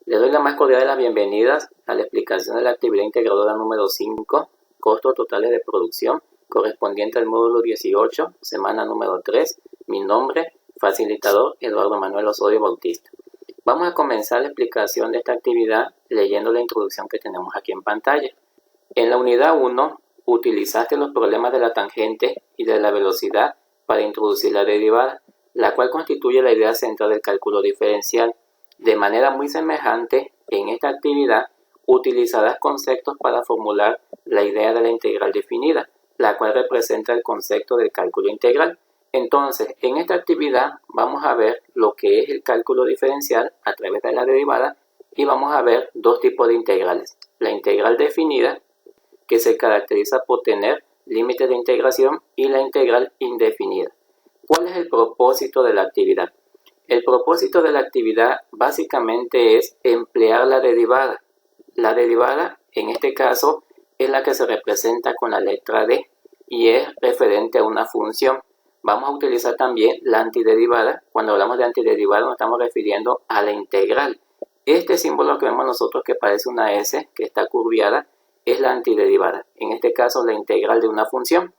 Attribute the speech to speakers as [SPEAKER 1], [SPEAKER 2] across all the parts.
[SPEAKER 1] Les doy la más cordial de las bienvenidas a la explicación de la actividad integradora número 5, costos totales de producción, correspondiente al módulo 18, semana número 3. Mi nombre, facilitador Eduardo Manuel Osorio Bautista. Vamos a comenzar la explicación de esta actividad leyendo la introducción que tenemos aquí en pantalla. En la unidad 1, utilizaste los problemas de la tangente y de la velocidad para introducir la derivada, la cual constituye la idea central del cálculo diferencial. De manera muy semejante, en esta actividad utilizarás conceptos para formular la idea de la integral definida, la cual representa el concepto del cálculo integral. Entonces, en esta actividad vamos a ver lo que es el cálculo diferencial a través de la derivada y vamos a ver dos tipos de integrales. La integral definida, que se caracteriza por tener límites de integración, y la integral indefinida. ¿Cuál es el propósito de la actividad? El propósito de la actividad básicamente es emplear la derivada. La derivada, en este caso, es la que se representa con la letra D y es referente a una función. Vamos a utilizar también la antiderivada. Cuando hablamos de antiderivada nos estamos refiriendo a la integral. Este símbolo que vemos nosotros que parece una S, que está curviada, es la antiderivada. En este caso, la integral de una función.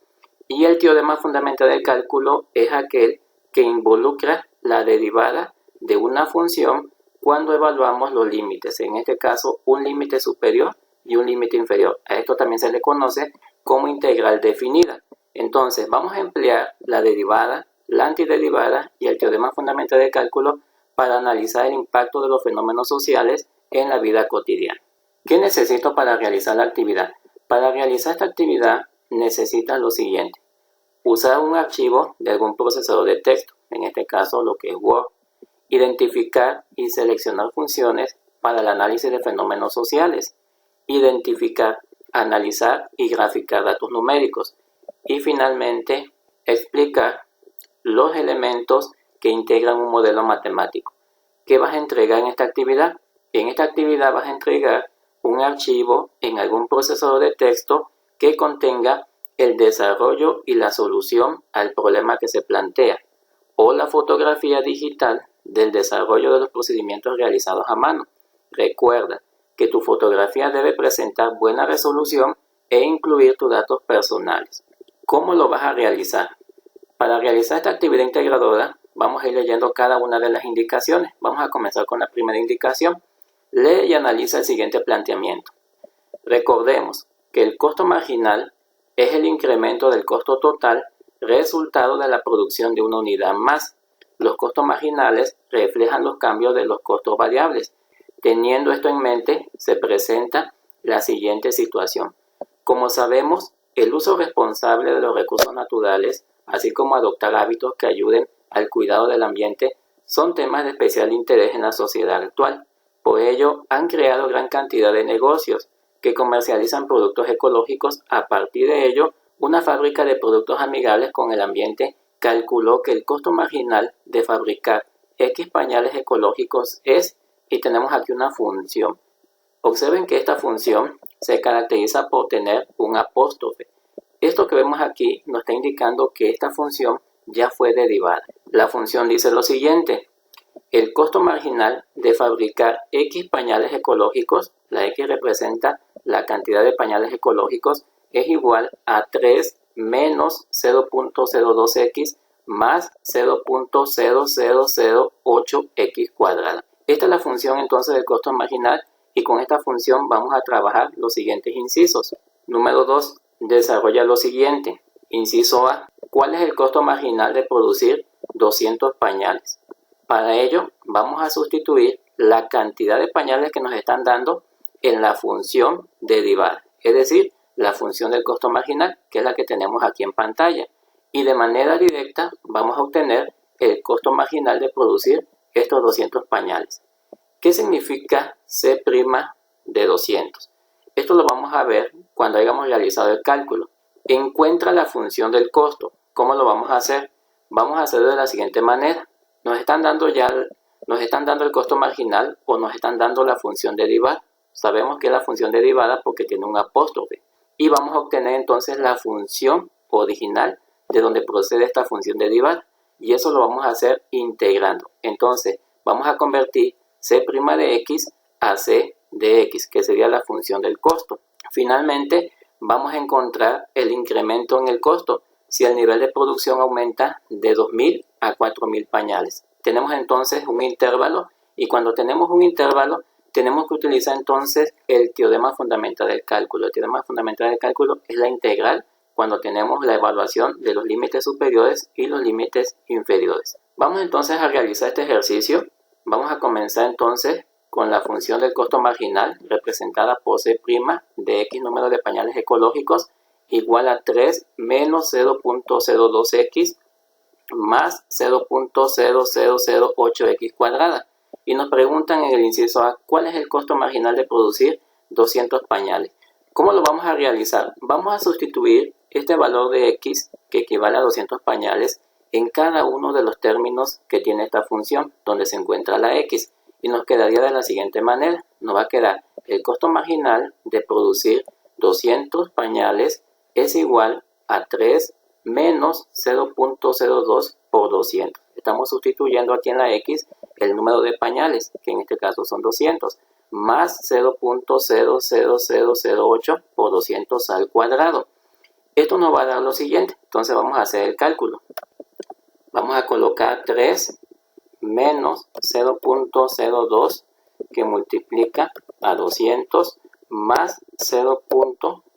[SPEAKER 1] Y el teorema fundamental del cálculo es aquel que involucra la derivada de una función cuando evaluamos los límites. En este caso, un límite superior y un límite inferior. A esto también se le conoce como integral definida. Entonces, vamos a emplear la derivada, la antiderivada y el teorema fundamental del cálculo para analizar el impacto de los fenómenos sociales en la vida cotidiana. ¿Qué necesito para realizar la actividad? Para realizar esta actividad necesitas lo siguiente: usar un archivo de algún procesador de texto, en este caso lo que es Word, identificar y seleccionar funciones para el análisis de fenómenos sociales, identificar, analizar y graficar datos numéricos, y finalmente explicar los elementos que integran un modelo matemático. ¿Qué vas a entregar en esta actividad? En esta actividad vas a entregar un archivo en algún procesador de texto que contenga el desarrollo y la solución al problema que se plantea, o la fotografía digital del desarrollo de los procedimientos realizados a mano. Recuerda que tu fotografía debe presentar buena resolución e incluir tus datos personales. ¿Cómo lo vas a realizar? Para realizar esta actividad integradora, vamos a ir leyendo cada una de las indicaciones. Vamos a comenzar con la primera indicación. Lee y analiza el siguiente planteamiento. Recordemos que el costo marginal es el incremento del costo total resultado de la producción de una unidad más. Los costos marginales reflejan los cambios de los costos variables. Teniendo esto en mente, se presenta la siguiente situación. Como sabemos, el uso responsable de los recursos naturales, así como adoptar hábitos que ayuden al cuidado del ambiente, son temas de especial interés en la sociedad actual. Por ello, han creado gran cantidad de negocios que comercializan productos ecológicos. A partir de ello, una fábrica de productos amigables con el ambiente calculó que el costo marginal de fabricar X pañales ecológicos es, y tenemos aquí una función. Observen que esta función se caracteriza por tener un apóstrofe. Esto que vemos aquí nos está indicando que esta función ya fue derivada. La función dice lo siguiente: el costo marginal de fabricar X pañales ecológicos, la X representa la cantidad de pañales ecológicos, es igual a 3 menos 0.02x más 0.0008x cuadrada. Esta es la función entonces del costo marginal, y con esta función vamos a trabajar los siguientes incisos. Número 2. Desarrolla lo siguiente. Inciso A. ¿Cuál es el costo marginal de producir 200 pañales? Para ello vamos a sustituir la cantidad de pañales que nos están dando en la función derivada, es decir, la función del costo marginal, que es la que tenemos aquí en pantalla, y de manera directa vamos a obtener el costo marginal de producir estos 200 pañales. ¿Qué significa C' de 200? Esto lo vamos a ver cuando hayamos realizado el cálculo. Encuentra la función del costo. ¿Cómo lo vamos a hacer? Vamos a hacerlo de la siguiente manera. Nos están dando el costo marginal o nos están dando la función derivada. Sabemos que es la función derivada porque tiene un apóstrofe. Y vamos a obtener entonces la función original de donde procede esta función derivada. Y eso lo vamos a hacer integrando. Entonces, vamos a convertir C' de X AC de X, que sería la función del costo. Finalmente, vamos a encontrar el incremento en el costo si el nivel de producción aumenta de 2.000 a 4.000 pañales. Tenemos entonces un intervalo, y cuando tenemos un intervalo tenemos que utilizar entonces el teorema fundamental del cálculo. El teorema fundamental del cálculo es la integral cuando tenemos la evaluación de los límites superiores y los límites inferiores. Vamos entonces a realizar este ejercicio. Vamos a comenzar entonces con la función del costo marginal representada por C' de X número de pañales ecológicos igual a 3 menos 0.02x más 0.0008x cuadrada. Y nos preguntan en el inciso A, ¿cuál es el costo marginal de producir 200 pañales? ¿Cómo lo vamos a realizar? Vamos a sustituir este valor de X, que equivale a 200 pañales, en cada uno de los términos que tiene esta función, donde se encuentra la X. Y nos quedaría de la siguiente manera. Nos va a quedar el costo marginal de producir 200 pañales es igual a 3 menos 0.02 por 200. Estamos sustituyendo aquí en la X el número de pañales, que en este caso son 200, más 0.00008 por 200 al cuadrado. Esto nos va a dar lo siguiente. Entonces vamos a hacer el cálculo. Vamos a colocar 3 menos 0.02 que multiplica a 200 más 0.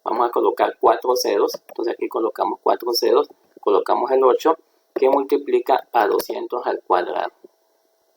[SPEAKER 1] Vamos a colocar 4 ceros. Entonces aquí colocamos 4 ceros, colocamos el 8 que multiplica a 200 al cuadrado.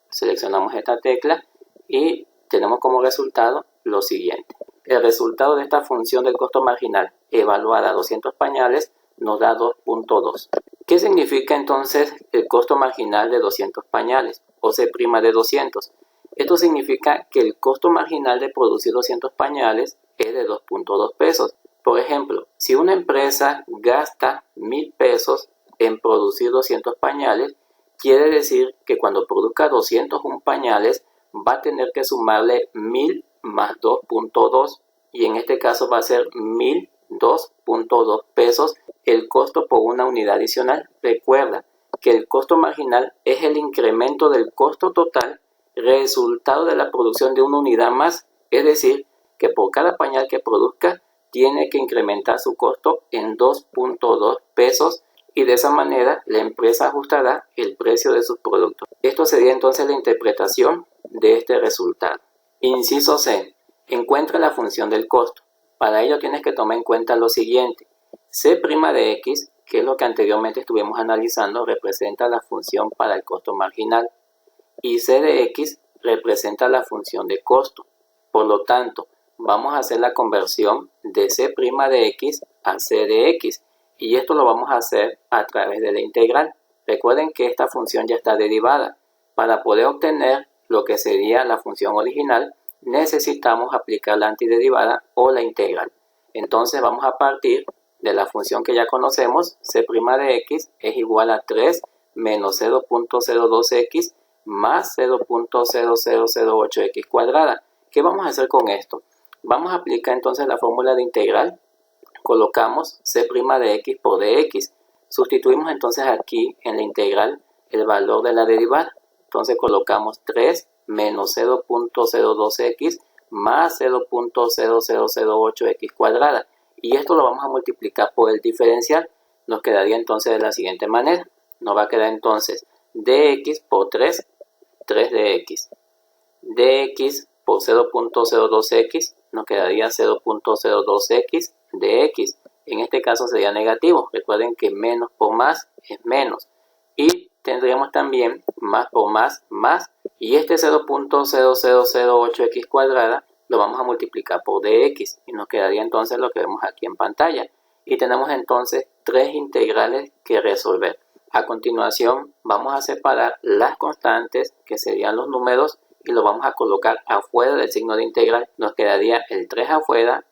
[SPEAKER 1] Seleccionamos esta tecla y tenemos como resultado lo siguiente. El resultado de esta función del costo marginal evaluada a 200 pañales nos da 2.2. ¿Qué significa entonces el costo marginal de 200 pañales o C' de 200? Esto significa que el costo marginal de producir 200 pañales es de 2.2 pesos. Por ejemplo, si una empresa gasta 1.000 pesos en producir 200 pañales, quiere decir que cuando produzca 201 pañales va a tener que sumarle 1.000 más 2.2 y en este caso va a ser 1.002.2 pesos el costo por una unidad adicional. Recuerda que el costo marginal es el incremento del costo total resultado de la producción de una unidad más, es decir, que por cada pañal que produzca tiene que incrementar su costo en 2.2 pesos y de esa manera la empresa ajustará el precio de sus productos. Esto sería entonces la interpretación de este resultado. Inciso C. Encuentra la función del costo. Para ello tienes que tomar en cuenta lo siguiente. C' de X, que es lo que anteriormente estuvimos analizando, representa la función para el costo marginal. Y C de X representa la función de costo. Por lo tanto, vamos a hacer la conversión de C' de X a C de X. Y esto lo vamos a hacer a través de la integral. Recuerden que esta función ya está derivada. Para poder obtener lo que sería la función original, necesitamos aplicar la antiderivada o la integral. Entonces vamos a partir de la función que ya conocemos, C' de X es igual a 3 menos 0.02x más 0.0008x cuadrada. ¿Qué vamos a hacer con esto? Vamos a aplicar entonces la fórmula de integral. Colocamos C' de X por dx. Sustituimos entonces aquí en la integral el valor de la derivada. Entonces colocamos 3 menos 0.02x más 0.0008x cuadrada. Y esto lo vamos a multiplicar por el diferencial. Nos quedaría entonces de la siguiente manera. Nos va a quedar entonces dx por 3 dx. dx por 0.02x nos quedaría 0.02x de x. En este caso sería negativo. Recuerden que menos por más es menos. Y tendríamos también más por más, más. Y este 0.0008x cuadrada lo vamos a multiplicar por dx. Y nos quedaría entonces lo que vemos aquí en pantalla. Y tenemos entonces tres integrales que resolver. A continuación vamos a separar las constantes, que serían los números, y lo vamos a colocar afuera del signo de integral. Nos quedaría el 3 afuera.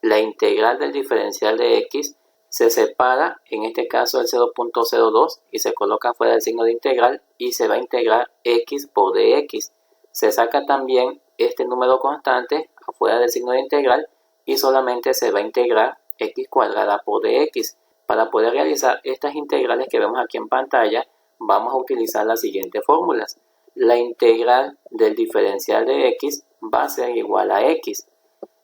[SPEAKER 1] La integral del diferencial de x se separa, en este caso el 0.02, y se coloca fuera del signo de integral y se va a integrar x por dx. Se saca también este número constante afuera del signo de integral y solamente se va a integrar x cuadrada por dx. Para poder realizar estas integrales que vemos aquí en pantalla, vamos a utilizar las siguientes fórmulas. La integral del diferencial de x va a ser igual a x.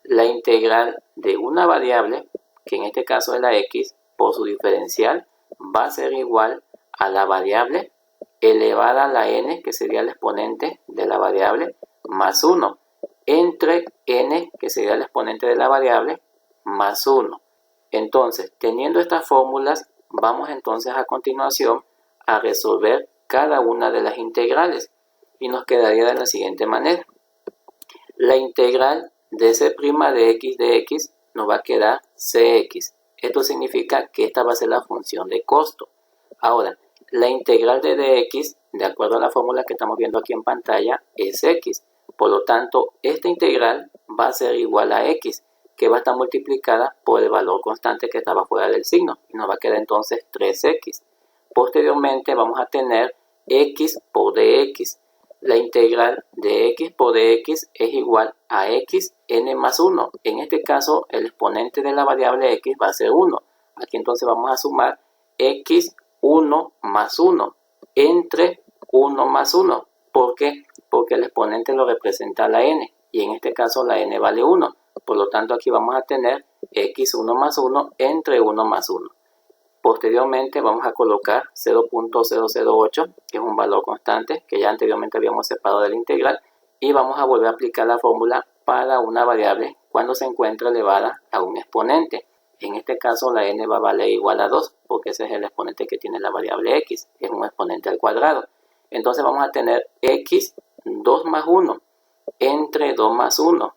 [SPEAKER 1] La integral de una variable, que en este caso es la x, por su diferencial, va a ser igual a la variable elevada a la n, que sería el exponente de la variable, más 1, entre n, que sería el exponente de la variable, más 1. Entonces, teniendo estas fórmulas, vamos entonces a continuación a resolver cada una de las integrales y nos quedaría de la siguiente manera. La integral de c' de x nos va a quedar cx. Esto significa que esta va a ser la función de costo. Ahora, la integral de dx, de acuerdo a la fórmula que estamos viendo aquí en pantalla, es x. Por lo tanto, esta integral va a ser igual a x, que va a estar multiplicada por el valor constante que estaba fuera del signo. Y nos va a quedar entonces 3x. Posteriormente vamos a tener x por dx. La integral de x por dx es igual a x n más 1. En este caso, el exponente de la variable x va a ser 1. Aquí entonces vamos a sumar x 1 más 1 entre 1 más 1. ¿Por qué? Porque el exponente lo representa la n y en este caso la n vale 1. Por lo tanto, aquí vamos a tener x1 más 1 entre 1 más 1. Posteriormente vamos a colocar 0.008, que es un valor constante que ya anteriormente habíamos separado de la integral, y vamos a volver a aplicar la fórmula para una variable cuando se encuentra elevada a un exponente. En este caso la n va a valer igual a 2, porque ese es el exponente que tiene la variable x, es un exponente al cuadrado. Entonces vamos a tener x 2 más 1 entre 2 más 1.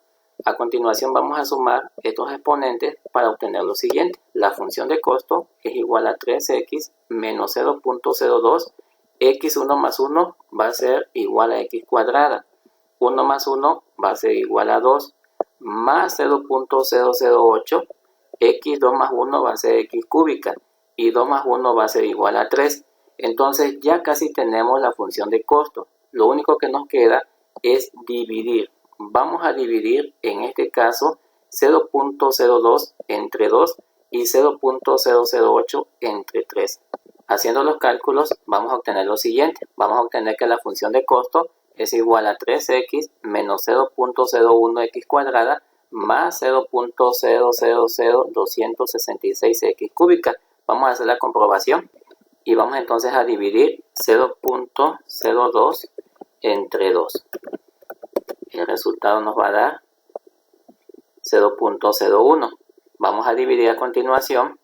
[SPEAKER 1] A continuación vamos a sumar estos exponentes para obtener lo siguiente. La función de costo es igual a 3x menos 0.02. x1 más 1 va a ser igual a x cuadrada. 1 más 1 va a ser igual a 2 más 0.008. x2 más 1 va a ser x cúbica y 2 más 1 va a ser igual a 3. Entonces ya casi tenemos la función de costo. Lo único que nos queda es dividir. Vamos a dividir en este caso 0.02 entre 2 y 0.008 entre 3. Haciendo los cálculos vamos a obtener lo siguiente. Vamos a obtener que la función de costo es igual a 3x menos 0.01x cuadrada más 0.000266x cúbica. Vamos a hacer la comprobación y vamos entonces a dividir 0.02 entre 2. El resultado nos va a dar 0.01. Vamos a dividir a continuación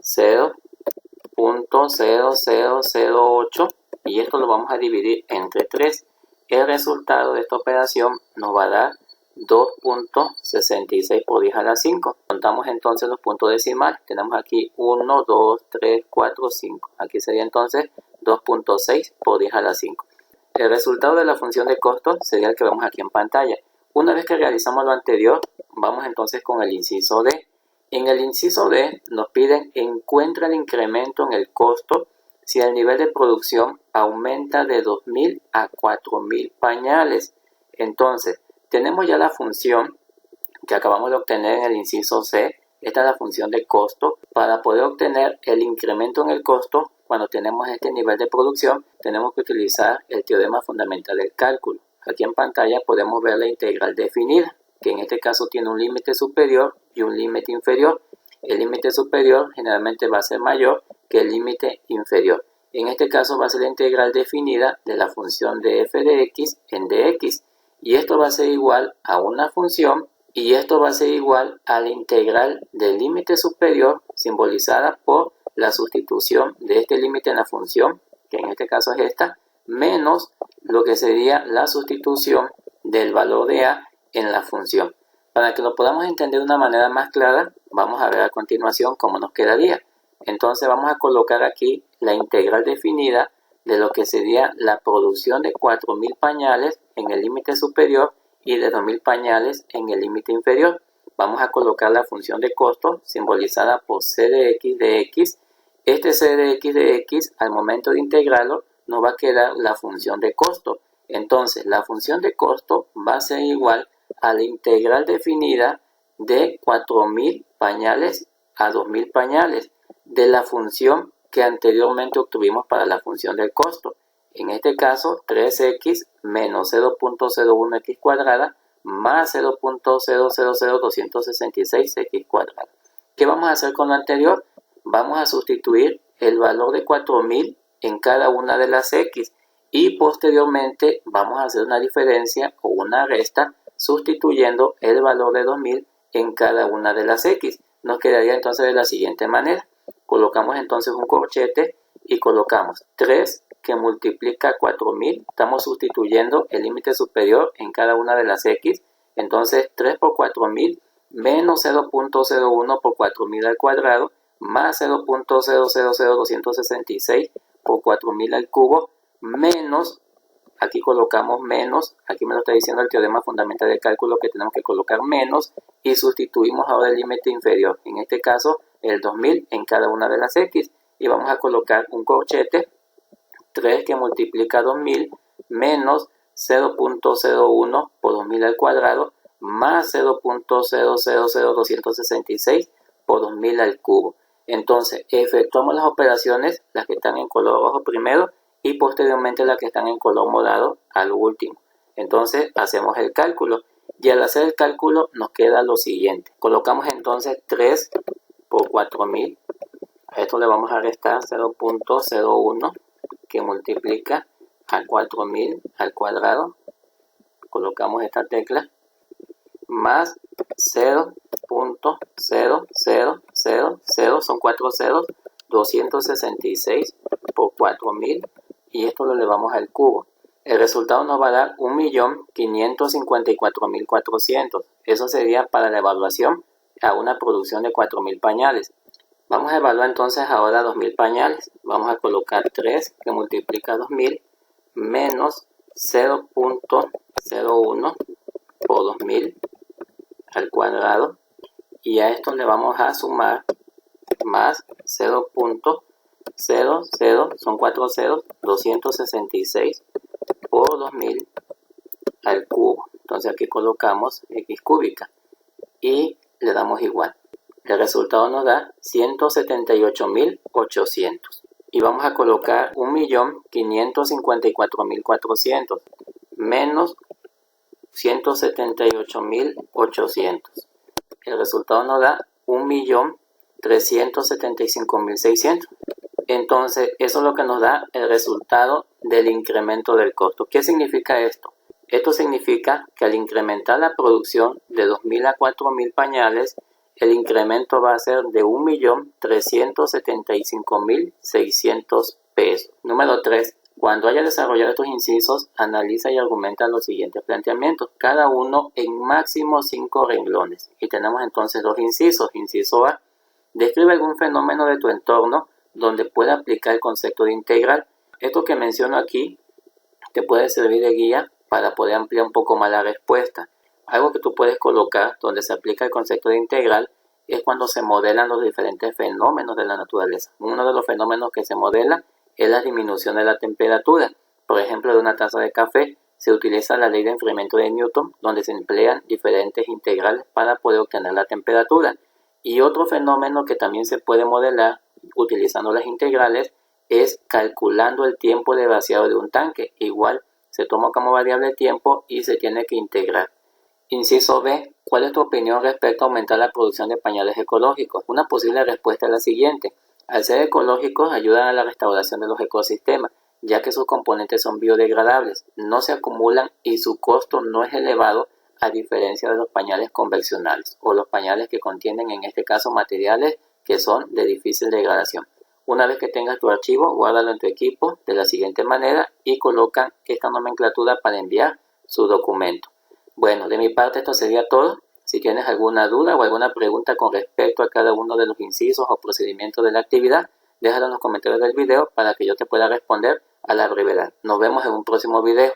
[SPEAKER 1] 0.0008 y esto lo vamos a dividir entre 3. El resultado de esta operación nos va a dar 2.66 por 10 a la 5. Contamos entonces los puntos decimales. Tenemos aquí 1, 2, 3, 4, 5. Aquí sería entonces 2.6 por 10 a la 5. El resultado de la función de costo sería el que vemos aquí en pantalla. Una vez que realizamos lo anterior, vamos entonces con el inciso D. En el inciso D nos piden encuentra el incremento en el costo si el nivel de producción aumenta de 2.000 a 4.000 pañales. Entonces, tenemos ya la función que acabamos de obtener en el inciso C. Esta es la función de costo. Para poder obtener el incremento en el costo, cuando tenemos este nivel de producción, tenemos que utilizar el teorema fundamental del cálculo. Aquí en pantalla podemos ver la integral definida, que en este caso tiene un límite superior y un límite inferior. El límite superior generalmente va a ser mayor que el límite inferior. En este caso va a ser la integral definida de la función de f de x en dx. Y esto va a ser igual a una función y esto va a ser igual a la integral del límite superior simbolizada por la sustitución de este límite en la función, que en este caso es esta, menos lo que sería la sustitución del valor de a en la función. Para que lo podamos entender de una manera más clara, vamos a ver a continuación cómo nos quedaría. Entonces vamos a colocar aquí la integral definida de lo que sería la producción de 4.000 pañales en el límite superior y de 2.000 pañales en el límite inferior. Vamos a colocar la función de costo simbolizada por c de x de x. Este c de x al momento de integrarlo nos va a quedar la función de costo. Entonces la función de costo va a ser igual a la integral definida de 4.000 pañales a 2.000 pañales de la función que anteriormente obtuvimos para la función del costo. En este caso 3x menos 0.01x cuadrada más 0.000266x². ¿Qué vamos a hacer con lo anterior? Vamos a sustituir el valor de 4000 en cada una de las x y posteriormente vamos a hacer una diferencia o una resta sustituyendo el valor de 2000 en cada una de las x. Nos quedaría entonces de la siguiente manera. Colocamos entonces un corchete y colocamos 3 que multiplica 4000. Estamos sustituyendo el límite superior en cada una de las x. Entonces 3 por 4000 menos 0.01 por 4000 al cuadrado más 0.000266 por 4000 al cubo menos, aquí colocamos menos, aquí me lo está diciendo el teorema fundamental de cálculo que tenemos que colocar menos y sustituimos ahora el límite inferior, en este caso el 2000 en cada una de las x y vamos a colocar un corchete 3 que multiplica 2000 menos 0.01 por 2000 al cuadrado más 0.000266 por 2000 al cubo. Entonces efectuamos las operaciones, las que están en color rojo primero y posteriormente las que están en color morado al último. Entonces hacemos el cálculo y al hacer el cálculo nos queda lo siguiente. Colocamos entonces 3 por 4000. A esto le vamos a restar 0.01 que multiplica a 4000 al cuadrado. Colocamos esta tecla más 0.0000, son 4 ceros, 266 por 4000 y esto lo elevamos al cubo. El resultado nos va a dar 1.554.400. Eso sería para la evaluación a una producción de 4000 pañales. Vamos a evaluar entonces ahora 2000 pañales. Vamos a colocar 3 que multiplica 2000 menos 0.01 por 2000 al cuadrado y a esto le vamos a sumar más 0.00, son 4 ceros, 266 por 2000 al cubo. Entonces aquí colocamos x cúbica y le damos igual. El resultado nos da 178.800 y vamos a colocar 1.554.400 menos 178.800. El resultado nos da 1.375.600. Entonces, eso es lo que nos da el resultado del incremento del costo. ¿Qué significa esto? Esto significa que al incrementar la producción de 2.000 a 4.000 pañales, el incremento va a ser de 1.375.600 pesos. Número 3. Cuando haya desarrollado estos incisos, analiza y argumenta los siguientes planteamientos, cada uno en máximo 5 renglones. Y tenemos entonces dos incisos. Inciso A, describe algún fenómeno de tu entorno donde pueda aplicar el concepto de integral. Esto que menciono aquí te puede servir de guía para poder ampliar un poco más la respuesta. Algo que tú puedes colocar donde se aplica el concepto de integral es cuando se modelan los diferentes fenómenos de la naturaleza. Uno de los fenómenos que se modela es la disminución de la temperatura. Por ejemplo, de una taza de café se utiliza la ley de enfriamiento de Newton, donde se emplean diferentes integrales para poder obtener la temperatura. Y otro fenómeno que también se puede modelar utilizando las integrales es calculando el tiempo de vaciado de un tanque. Igual se toma como variable el tiempo y se tiene que integrar. Inciso B. ¿Cuál es tu opinión respecto a aumentar la producción de pañales ecológicos? Una posible respuesta es la siguiente. Al ser ecológicos ayudan a la restauración de los ecosistemas, ya que sus componentes son biodegradables, no se acumulan y su costo no es elevado a diferencia de los pañales convencionales o los pañales que contienen en este caso materiales que son de difícil degradación. Una vez que tengas tu archivo, guárdalo en tu equipo de la siguiente manera y coloca esta nomenclatura para enviar su documento. Bueno, de mi parte esto sería todo. Si tienes alguna duda o alguna pregunta con respecto a cada uno de los incisos o procedimientos de la actividad, déjalo en los comentarios del video para que yo te pueda responder a la brevedad. Nos vemos en un próximo video.